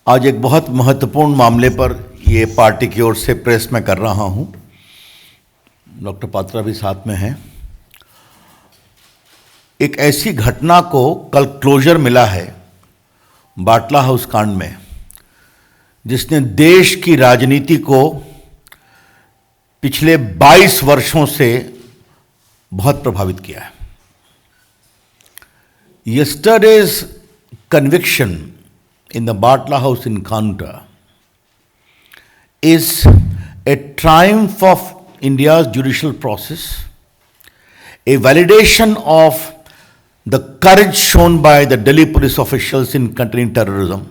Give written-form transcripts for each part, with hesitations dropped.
आज एक बहुत महत्वपूर्ण मामले पर ये पार्टी की ओर से प्रेस में कर रहा हूँ। डॉक्टर पात्रा भी साथ में हैं। एक ऐसी घटना को कल क्लोजर मिला है बाटला हाउस कांड में, जिसने देश की राजनीति को पिछले 22 वर्षों से बहुत प्रभावित किया है। Yesterday's conviction in the Batla House encounter is a triumph of India's judicial process, a validation of the courage shown by the Delhi police officials in containing terrorism,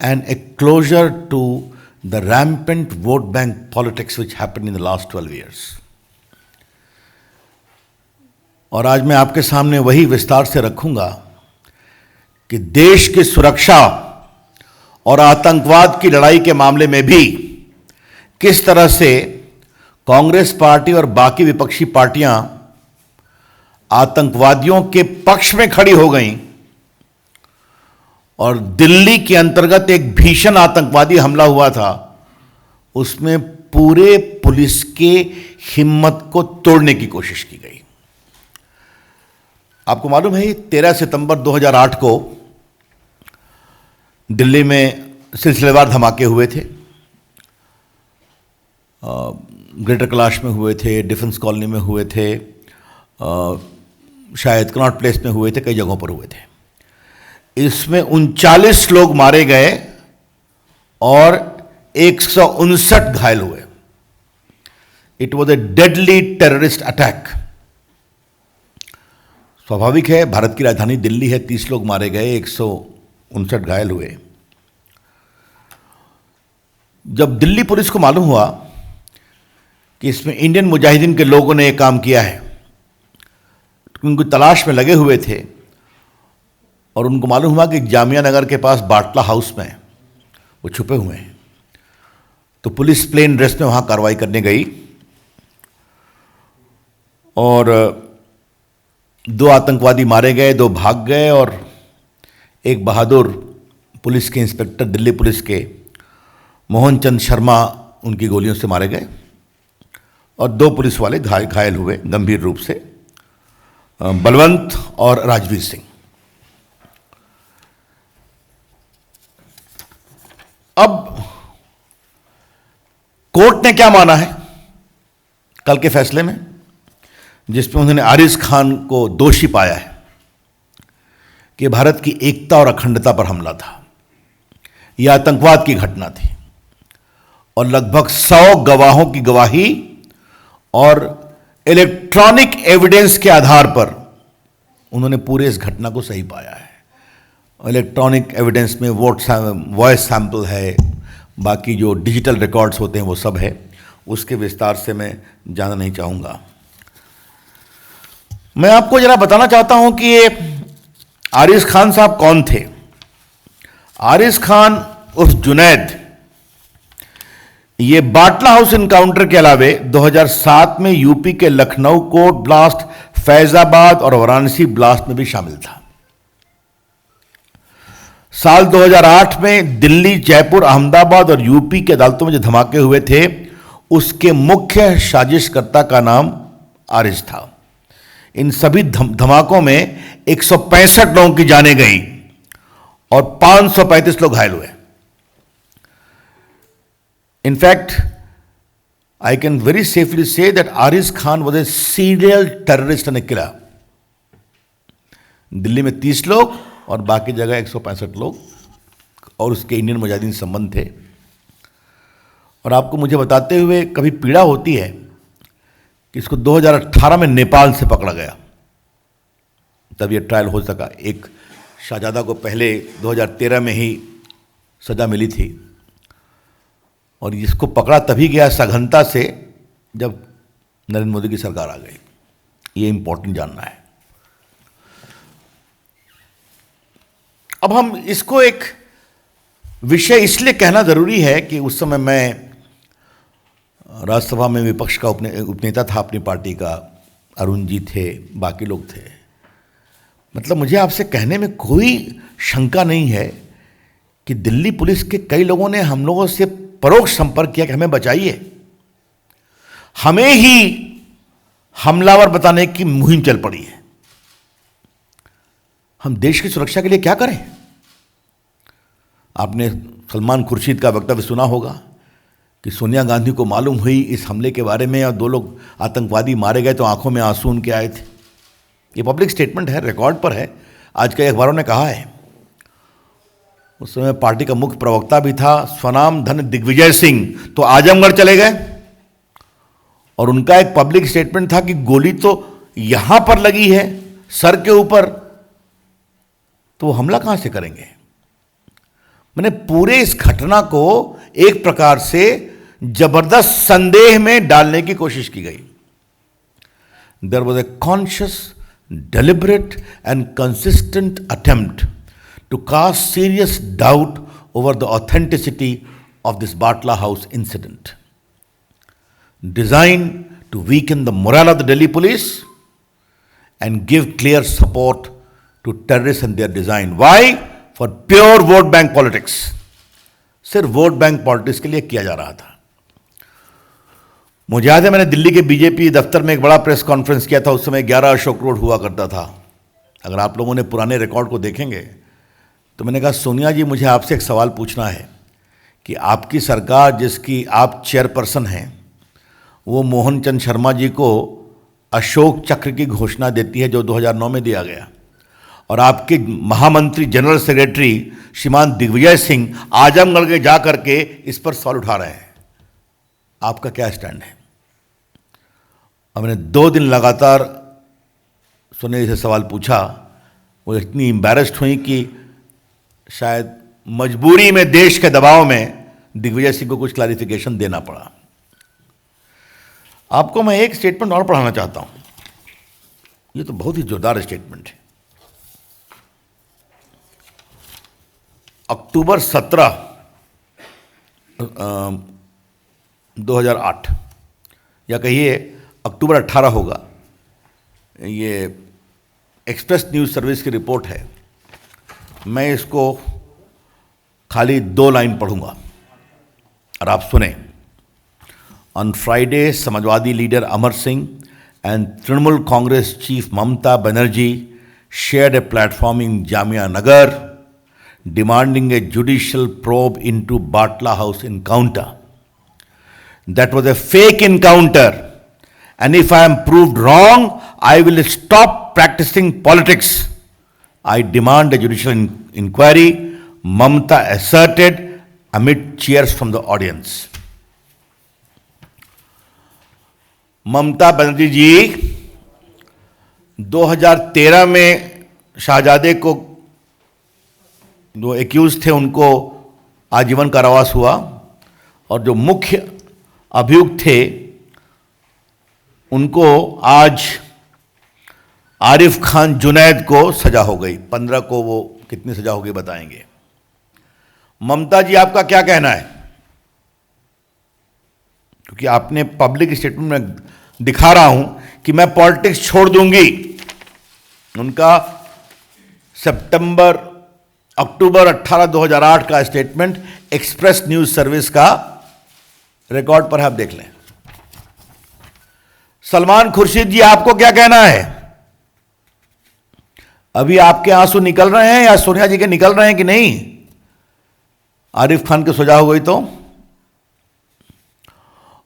and a closure to the rampant vote bank politics which happened in the last 12 years. और आज मैं आपके सामने वही विस्तार से रखूंगा कि देश की सुरक्षा और आतंकवाद की लड़ाई के मामले में भी किस तरह से कांग्रेस पार्टी और बाकी विपक्षी पार्टियां आतंकवादियों के पक्ष में खड़ी हो गईं और दिल्ली के अंतर्गत एक भीषण आतंकवादी हमला हुआ था, उसमें पूरे पुलिस के हिम्मत को तोड़ने की कोशिश की गई। आपको मालूम है 13 सितंबर 2008 को दिल्ली में सिलसिलेवार धमाके हुए थे। ग्रेटर कैलाश में हुए थे, डिफेंस कॉलोनी में हुए थे, शायद कनॉट प्लेस में हुए थे, कई जगहों पर हुए थे। इसमें 39 लोग मारे गए और 159 घायल हुए। It was a deadly terrorist attack. स्वाभाविक है, भारत की राजधानी दिल्ली है, 30 लोग मारे गए, 159 घायल हुए। जब दिल्ली पुलिस को मालूम हुआ कि इसमें इंडियन मुजाहिदीन के लोगों ने यह काम किया है, उनको तलाश में लगे हुए थे और उनको मालूम हुआ कि जामिया नगर के पास बाटला हाउस में वो छुपे हुए हैं, तो पुलिस प्लेन ड्रेस में वहाँ कार्रवाई करने गई और 2 आतंकवादी मारे गए, 2 भाग गए और एक बहादुर पुलिस के इंस्पेक्टर, दिल्ली पुलिस के मोहन चंद शर्मा, उनकी गोलियों से मारे गए और 2 पुलिस वाले घायल हुए गंभीर रूप से, बलवंत और राजवीर सिंह। अब कोर्ट ने क्या माना है कल के फैसले में, जिसमें उन्होंने आरिज खान को दोषी पाया है कि भारत की एकता और अखंडता पर हमला था, यह आतंकवाद की घटना थी और लगभग 100 गवाहों की गवाही और इलेक्ट्रॉनिक एविडेंस के आधार पर उन्होंने पूरे इस घटना को सही पाया है। इलेक्ट्रॉनिक एविडेंस में वॉइस सैंपल है, बाकी जो डिजिटल रिकॉर्ड्स होते हैं वो सब है, उसके विस्तार से मैं जानना नहीं चाहूँगा। मैं आपको जरा बताना चाहता हूँ कि ये आरिज खान साहब कौन थे। आरिज खान उर्फ जुनैद, ये बाटला हाउस इनकाउंटर के अलावे 2007 में यूपी के लखनऊ कोर्ट ब्लास्ट, फैजाबाद और वाराणसी ब्लास्ट में भी शामिल था। साल 2008 में दिल्ली, जयपुर, अहमदाबाद और यूपी की अदालतों में जो धमाके हुए थे, उसके मुख्य साजिशकर्ता का नाम आरिज था। इन सभी धमाकों में 165 लोगों की जानें गई और 535 लोग घायल हुए। In fact, I can very safely say that Ariz Khan was a serial terrorist and a killer. Delhi में 30 लोग और बाकी जगह 165 लोग और उसके इंडियन मुजाहिदीन संबंध थे। और आपको मुझे बताते हुए कभी पीड़ा होती है कि इसको 2018 में नेपाल से पकड़ा गया, तब ये ट्रायल हो सका। एक शाहजादा को पहले 2013 में ही सजा मिली थी और इसको पकड़ा तभी गया सघनता से जब नरेंद्र मोदी की सरकार आ गई। ये इंपॉर्टेंट जानना है। अब हम इसको एक विषय इसलिए कहना जरूरी है कि उस समय मैं राज्यसभा में विपक्ष का उपनेता था अपनी पार्टी का, अरुण जी थे, बाकी लोग थे। मतलब मुझे आपसे कहने में कोई शंका नहीं है कि दिल्ली पुलिस के कई लोगों ने हम लोगों से परोक्ष संपर्क किया कि हमें बचाइए, हमें ही हमलावर बताने की मुहिम चल पड़ी है। हम देश की सुरक्षा के लिए क्या करें? आपने सलमान खुर्शीद का वक्तव्य सुना होगा कि सोनिया गांधी को मालूम हुई इस हमले के बारे में और 2 लोग आतंकवादी मारे गए तो आंखों में आंसू उनके आए थे। ये पब्लिक स्टेटमेंट है, रिकॉर्ड पर है, आज कई अखबारों ने कहा है। उस समय पार्टी का मुख्य प्रवक्ता भी था स्वनाम धन दिग्विजय सिंह, तो आजमगढ़ चले गए और उनका एक पब्लिक स्टेटमेंट था कि गोली तो यहां पर लगी है सर के ऊपर, तो वो हमला कहां से करेंगे? मैंने पूरे इस घटना को एक प्रकार से जबरदस्त संदेह में डालने की कोशिश की गई। There was a conscious, deliberate and consistent attempt to cast serious doubt over the authenticity of this Batla House incident, designed to weaken the morale of the Delhi police and give clear support to terrorists and their design. Why? For pure vote bank politics. सिर्फ vote bank politics के लिए किया जा रहा था। मुझे याद है मैंने दिल्ली के बीजेपी दफ्तर में एक बड़ा प्रेस कॉन्फ्रेंस किया था। उस समय 11 अशोक रोड हुआ करता था। अगर आप लोगों ने पुराने रिकॉर्ड को देखेंगे तो मैंने कहा, सोनिया जी, मुझे आपसे एक सवाल पूछना है कि आपकी सरकार जिसकी आप चेयरपर्सन हैं वो मोहन चंद शर्मा जी को अशोक चक्र की घोषणा देती है जो 2009 में दिया गया, और आपके महामंत्री जनरल सेक्रेटरी श्रीमान दिग्विजय सिंह आजमगढ़ के जा करके इस पर सवाल उठा रहे हैं। आपका क्या स्टैंड है? और मैंने 2 दिन लगातार सोनिया जी से सवाल पूछा। वो इतनी एम्बैरेस्ड हुई कि शायद मजबूरी में, देश के दबाव में दिग्विजय सिंह को कुछ क्लैरिफिकेशन देना पड़ा। आपको मैं एक स्टेटमेंट और पढ़ाना चाहता हूं। ये तो बहुत ही जोरदार स्टेटमेंट है। अक्टूबर 17, 2008 या कहिए अक्टूबर 18 होगा। ये एक्सप्रेस न्यूज़ सर्विस की रिपोर्ट है। मैं इसको खाली 2 लाइन पढ़ूंगा और आप सुने। On Friday, Samajwadi leader Amar Singh and Trinamool Congress chief Mamata Banerjee shared a platform in Jamia Nagar demanding a judicial probe into Batla House encounter. That was a fake encounter, and if I am proved wrong, I will stop practicing politics. I demand a judicial inquiry, Mamata asserted amid cheers from the audience. Mamata Banerjee जी 2013 में शाहजादे को जो accused थे उनको आजीवन कारावास हुआ, और जो मुख्य अभियुक्त थे उनको आज आरिफ खान जुनैद को सजा हो गई। 15 को वो कितनी सजा हो गई बताएंगे। ममता जी, आपका क्या कहना है? क्योंकि आपने पब्लिक स्टेटमेंट में दिखा रहा हूं कि मैं पॉलिटिक्स छोड़ दूंगी। उनका अक्टूबर 18, 2008 का स्टेटमेंट एक्सप्रेस न्यूज सर्विस का रिकॉर्ड पर है, आप देख लें। सलमान खुर्शीद जी, आपको क्या कहना है? अभी आपके आंसू निकल रहे हैं या सोनिया जी के निकल रहे हैं कि नहीं? आरिफ खान की सजा हो गई तो।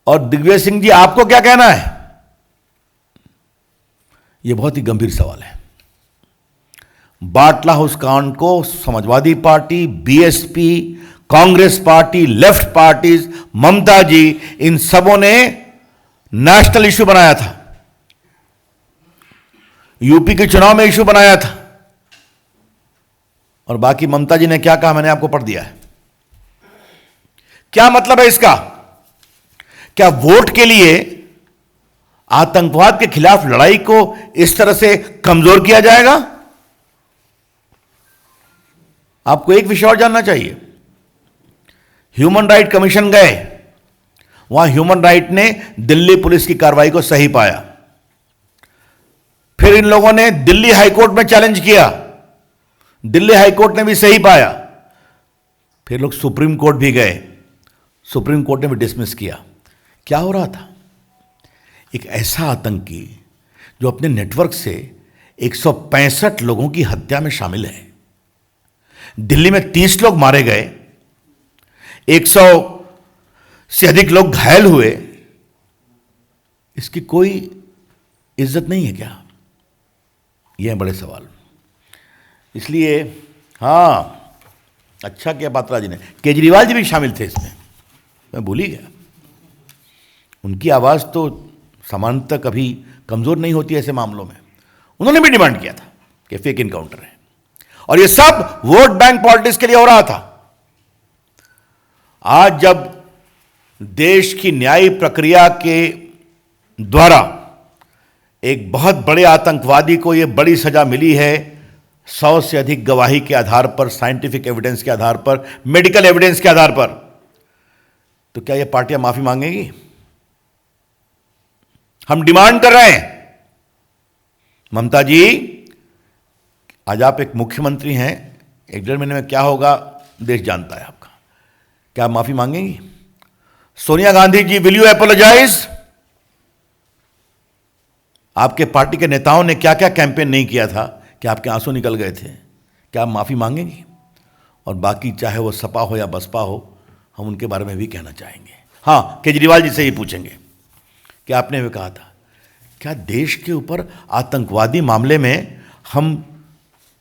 और दिग्विजय सिंह जी, आपको क्या कहना है? यह बहुत ही गंभीर सवाल है। बाटला हाउस कांड को Samajwadi party, BSP, Congress party, left parties, Mamata ji, इन सबों ने नेशनल इश्यू बनाया था। यूपी के चुनाव में इश्यू बनाया था। और बाकी ममता जी ने क्या कहा मैंने आपको पढ़ दिया है। क्या मतलब है इसका? क्या वोट के लिए आतंकवाद के खिलाफ लड़ाई को इस तरह से कमजोर किया जाएगा? आपको एक विषय और जानना चाहिए। ह्यूमन राइट कमीशन गए, वहां ह्यूमन राइट ने दिल्ली पुलिस की कार्रवाई को सही पाया। फिर इन लोगों ने दिल्ली हाईकोर्ट में चैलेंज किया, दिल्ली हाईकोर्ट ने भी सही पाया। फिर लोग सुप्रीम कोर्ट भी गए, सुप्रीम कोर्ट ने भी डिसमिस किया। क्या हो रहा था? एक ऐसा आतंकी जो अपने नेटवर्क से 165 लोगों की हत्या में शामिल है, दिल्ली में 30 लोग मारे गए, 100 से अधिक लोग घायल हुए, इसकी कोई इज्जत नहीं है क्या? ये हैं बड़े सवाल। इसलिए हाँ, अच्छा किया पात्रा जी ने, केजरीवाल जी भी शामिल थे इसमें, मैं भूल ही गया। उनकी आवाज़ तो सामान्यतः कभी कमज़ोर नहीं होती ऐसे मामलों में। उन्होंने भी डिमांड किया था कि फेक इनकाउंटर है, और ये सब वोट बैंक पॉलिटिक्स के लिए हो रहा था। आज जब देश की न्यायिक प्रक्रिया के द्वारा एक बहुत बड़े आतंकवादी को ये बड़ी सजा मिली है, 100 से अधिक गवाही के आधार पर, साइंटिफिक एविडेंस के आधार पर, मेडिकल एविडेंस के आधार पर, तो क्या ये पार्टियां माफी मांगेगी? हम डिमांड कर रहे हैं, ममता जी, आज आप एक मुख्यमंत्री हैं, 1-1.5 महीने में क्या होगा देश जानता है आपका। क्या आप माफी मांगेंगी? Sonia Gandhi ji, will you apologise? आपके पार्टी के नेताओं ने क्या क्या कैंपेन नहीं किया था कि आपके आंसू निकल गए थे? क्या आप माफी मांगेंगी? और बाकी चाहे वो सपा हो या बसपा हो, हम उनके बारे में भी कहना चाहेंगे। हाँ, केजरीवाल जी से ही पूछेंगे कि आपने भी कहा था, क्या देश के ऊपर आतंकवादी मामले में हम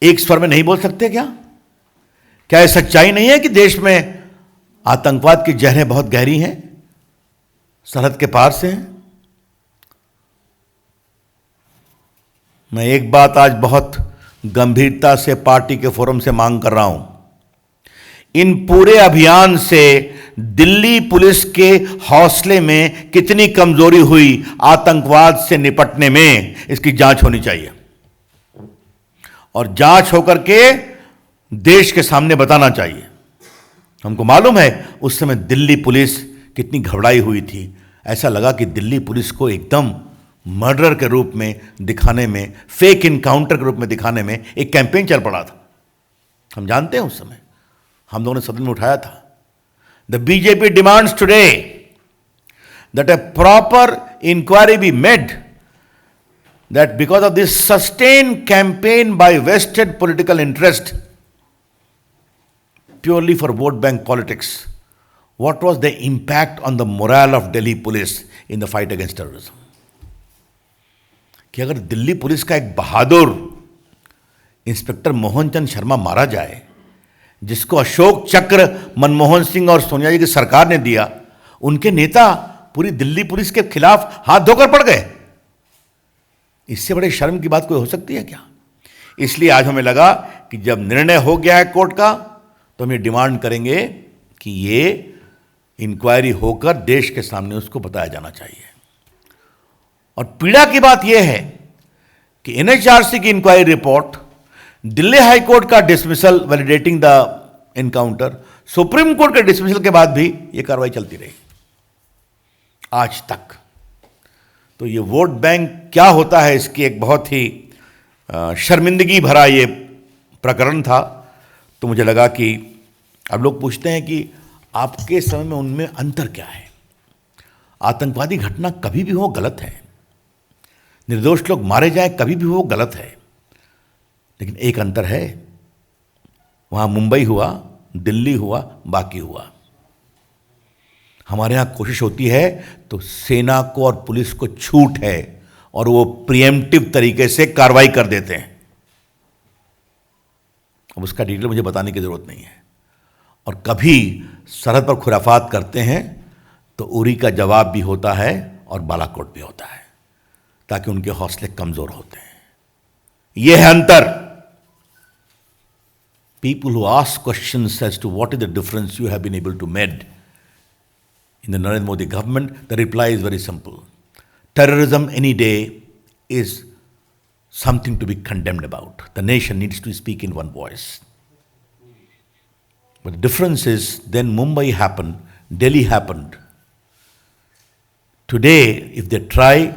एक स्वर में नहीं बोल सकते? क्या यह सच्चाई नहीं है कि देश में आतंकवाद की जहरें बहुत गहरी हैं, सरहद के पार से हैं? मैं एक बात आज बहुत गंभीरता से पार्टी के फोरम से मांग कर रहा हूं, इन पूरे अभियान से दिल्ली पुलिस के हौसले में कितनी कमजोरी हुई आतंकवाद से निपटने में, इसकी जांच होनी चाहिए, और जांच होकर के देश के सामने बताना चाहिए। हमको मालूम है उस समय दिल्ली पुलिस कितनी घबराई हुई थी। ऐसा लगा कि दिल्ली पुलिस को एकदम मर्डर के रूप में दिखाने में, फेक इनकाउंटर के रूप में दिखाने में एक कैंपेन चल पड़ा था। हम जानते हैं उस समय हम लोगों ने सदन में उठाया था। The BJP demands today that a proper inquiry be made, that because of this sustained campaign by vested political interest purely for vote bank politics, what was the impact on the morale of Delhi police in the fight against terrorism? कि अगर Delhi police का एक बहादुर inspector Mohan Chand Sharma मारा जाए, जिसको अशोक चक्र मनमोहन सिंह और सोनिया जी की सरकार ने दिया, उनके नेता पूरी दिल्ली पुलिस के खिलाफ हाथ धोकर पड़ गए, इससे बड़े शर्म की बात कोई हो सकती है क्या? इसलिए आज हमें लगा कि जब निर्णय हो गया है कोर्ट का, तो हम ये डिमांड करेंगे कि ये इंक्वायरी होकर देश के सामने उसको बताया जाना चाहिए। और पीड़ा की बात यह है कि एनएचआरसी की inquiry report, Delhi high court का dismissal validating the encounter, supreme court के डिसमिसल के बाद भी यह कार्रवाई चलती रही आज तक। तो ये वोट बैंक क्या होता है, इसकी एक बहुत ही शर्मिंदगी भरा ये प्रकरण था। तो मुझे लगा कि अब लोग पूछते हैं कि आपके समय में उनमें अंतर क्या है? आतंकवादी घटना कभी भी हो गलत है, निर्दोष लोग मारे जाए कभी भी हो गलत है, लेकिन एक अंतर है, वहां मुंबई हुआ, दिल्ली हुआ, बाकी हुआ। हमारे यहां कोशिश होती है तो सेना को और पुलिस को छूट है और वो प्रिएम्प्टिव तरीके से कार्रवाई कर देते हैं। अब उसका डिटेल मुझे बताने की जरूरत नहीं है। और कभी सरहद पर खुराफात करते हैं तो उरी का जवाब भी होता है और बालाकोट भी होता है, ताकि उनके हौसले कमजोर होते हैं। यह है अंतर। People who ask questions as to what is the difference you have been able to make in the Narendra Modi government, the reply is very simple. Terrorism any day is something to be condemned about. The nation needs to speak in one voice. But the difference is, then Mumbai happened, Delhi happened. Today, if they try,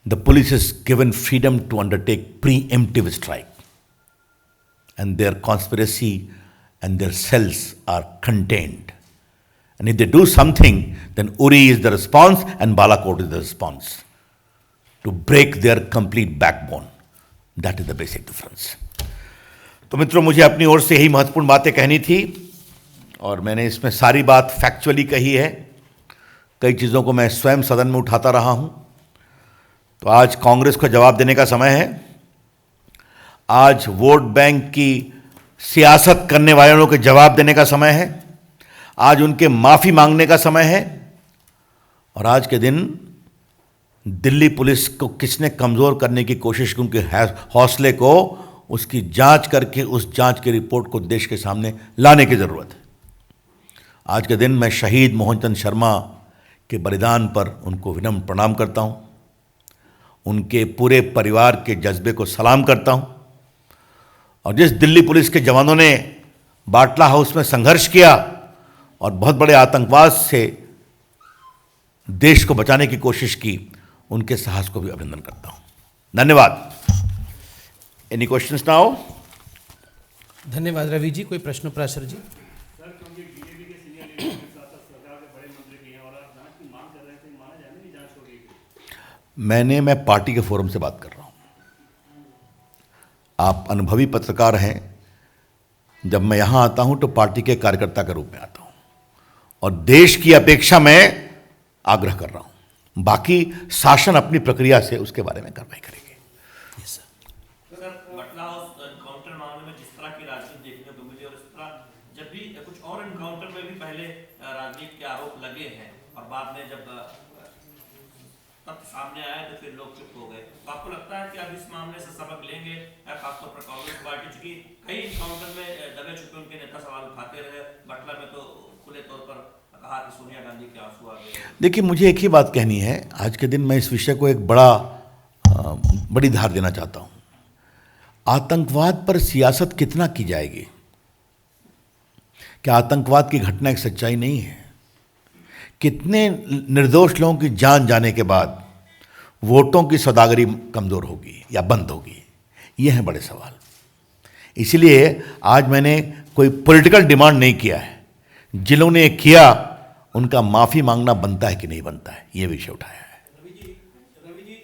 the police is given freedom to undertake preemptive strike. And their conspiracy and their cells are contained. And if they do something, then Uri is the response and Balakot is the response to break their complete backbone. That is the basic difference. तो मित्रों, मुझे अपनी ओर से यही महत्वपूर्ण बातें कहनी थी और मैंने इसमें सारी बात फैक्चुअली कही है। कई चीज़ों को मैं स्वयं सदन में उठाता रहा हूं। तो आज कांग्रेस को जवाब देने का समय है। आज वोट बैंक की सियासत करने वालों के जवाब देने का समय है। आज उनके माफ़ी मांगने का समय है। और आज के दिन दिल्ली पुलिस को किसने कमज़ोर करने की कोशिश की, उनके हौसले को, उसकी जांच करके उस जांच की रिपोर्ट को देश के सामने लाने की ज़रूरत है। आज के दिन मैं शहीद मोहनचंद शर्मा के बलिदान पर उनको विनम्र प्रणाम करता हूँ, उनके पूरे परिवार के जज्बे को सलाम करता हूँ। और जिस दिल्ली पुलिस के जवानों ने बाटला हाउस में संघर्ष किया और बहुत बड़े आतंकवाद से देश को बचाने की कोशिश की, उनके साहस को भी अभिनंदन करता हूँ। धन्यवाद। Any questions now? धन्यवाद रवि जी। कोई प्रश्न प्राशर जी? मैं पार्टी के फोरम से बात कर रहा हूं। आप अनुभवी पत्रकार हैं। जब मैं यहां आता हूं तो पार्टी के कार्यकर्ता के रूप में आता हूं और देश की अपेक्षा में आग्रह कर रहा हूं। बाकी शासन अपनी प्रक्रिया से उसके बारे में कार्रवाई करेंगे। सर, बटला हाउस एनकाउंटर मामले में जिस तरह की राजनीति देखने को मिली और इस तरह जब भी कुछ और एनकाउंटर में भी पहले राजनीति के आरोप लगे हैं और बाद में जब तथ्य सामने आया तो फिर लोग चुप हो गए, तो आपको लगता है कि अब इस मामले से सबक लेंगे खासतौर पर कांग्रेस पार्टी, चूंकि कई एनकाउंटर में दबे छुपे उनके नेता सवाल उठाते रहे, बटला में तो खुले तौर पर कहा कि सोनिया गांधी के आंसू आ गए। देखिए, मुझे एक ही बात कहनी है। आज के दिन मैं इस विषय को एक बड़ी धार देना चाहता हूं। आतंकवाद पर सियासत कितना की जाएगी? क्या आतंकवाद की घटना एक सच्चाई नहीं है? कितने निर्दोष लोगों की जान जाने के बाद वोटों की सौदागरी कमज़ोर होगी या बंद होगी? ये हैं बड़े सवाल। इसलिए आज मैंने कोई पॉलिटिकल डिमांड नहीं किया है। जिन्होंने किया उनका माफ़ी मांगना बनता है कि नहीं बनता है, ये विषय उठाया है। रवि जी,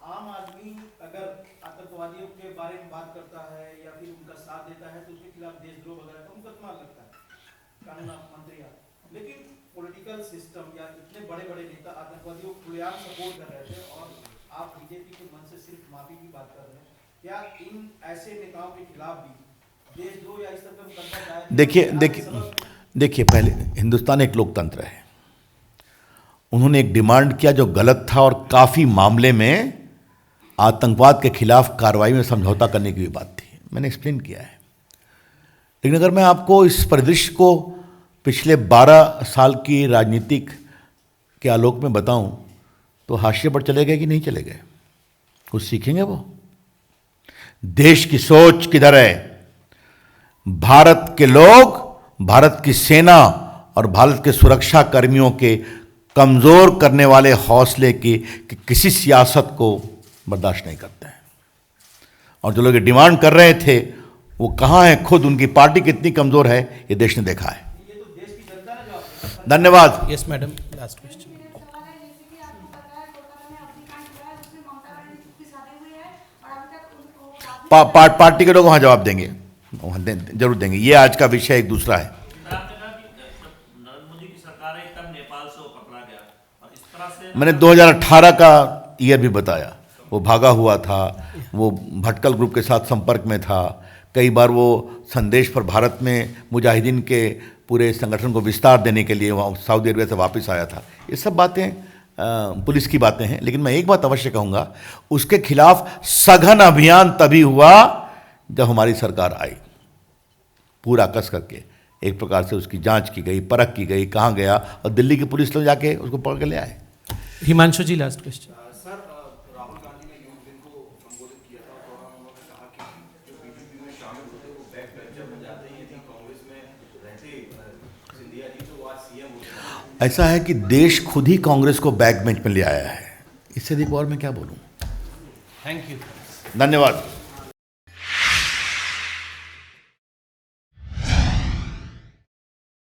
आम आदमी अगर आतंकवादियों के बारे में बात करता है या फिर उनका साथ देता है तो उसके खिलाफ देशद्रोह वगैरह का मुकदमा लगता है, कानून मंत्री। लेकिन पॉलिटिकल सिस्टम या इतने बड़े बड़े नेता आतंकवादियों को खुलेआम सपोर्ट कर रहे थे और आप बीजेपी के मन से सिर्फ माफी की बात कर रहे हैं। क्या इन ऐसे नेताओं के खिलाफ भी देशद्रोह या इस तरह का मुकदमा दायर? देखिए, पहले हिंदुस्तान एक लोकतंत्र है। उन्होंने एक डिमांड किया जो गलत था और काफ़ी मामले में आतंकवाद के खिलाफ कार्रवाई में समझौता करने की भी बात थी। मैंने एक्सप्लेन किया है। लेकिन अगर मैं आपको इस परिदृश्य को पिछले 12 साल की राजनीतिक के आलोक में बताऊं तो हाशिए पर चले गए कि नहीं चले गए? कुछ सीखेंगे वो? देश की सोच किधर है? भारत के लोग, भारत की सेना और भारत के सुरक्षा कर्मियों के कमज़ोर करने वाले हौसले की किसी सियासत को बर्दाश्त नहीं करते हैं। और जो लोग डिमांड कर रहे थे वो कहाँ हैं? खुद उनकी पार्टी कितनी कमज़ोर है ये देश ने देखा है। धन्यवाद। Yes madam, last question. Party के लोग वहाँ जवाब देंगे, वहाँ जरूर देंगे। ये आज का विषय एक दूसरा है। मैंने 2018 का ईयर भी बताया। वो भागा हुआ था, वो भटकल ग्रुप के साथ संपर्क में था। कई बार वो संदेश पर भारत में मुजाहिदीन के पूरे संगठन को विस्तार देने के लिए वहाँ सऊदी अरबिया से वापस आया था। ये सब बातें पुलिस की बातें हैं। लेकिन मैं एक बात अवश्य कहूँगा, उसके खिलाफ सघन अभियान तभी हुआ जब हमारी सरकार आई। पूरा कस करके एक प्रकार से उसकी जांच की गई, परख की गई, कहाँ गया, और दिल्ली की पुलिस लोग जाके उसको पकड़ के ले आए। Himanshu ji, last question. Sir, Rahul Gandhi ने यूथ दिन को संबोधित किया था और उन्होंने कहा कि जो बीजेपी में शामिल होते वो बैक बेंचर बन जाते हैं। यदि कांग्रेस में रहते सिंधिया जी तो वो आज सीएम होते। ऐसा है कि देश खुद ही कांग्रेस को बैक बेंच में ले आया है। इससे अधिक और मैं क्या बोलूँ। Thank you. धन्यवाद।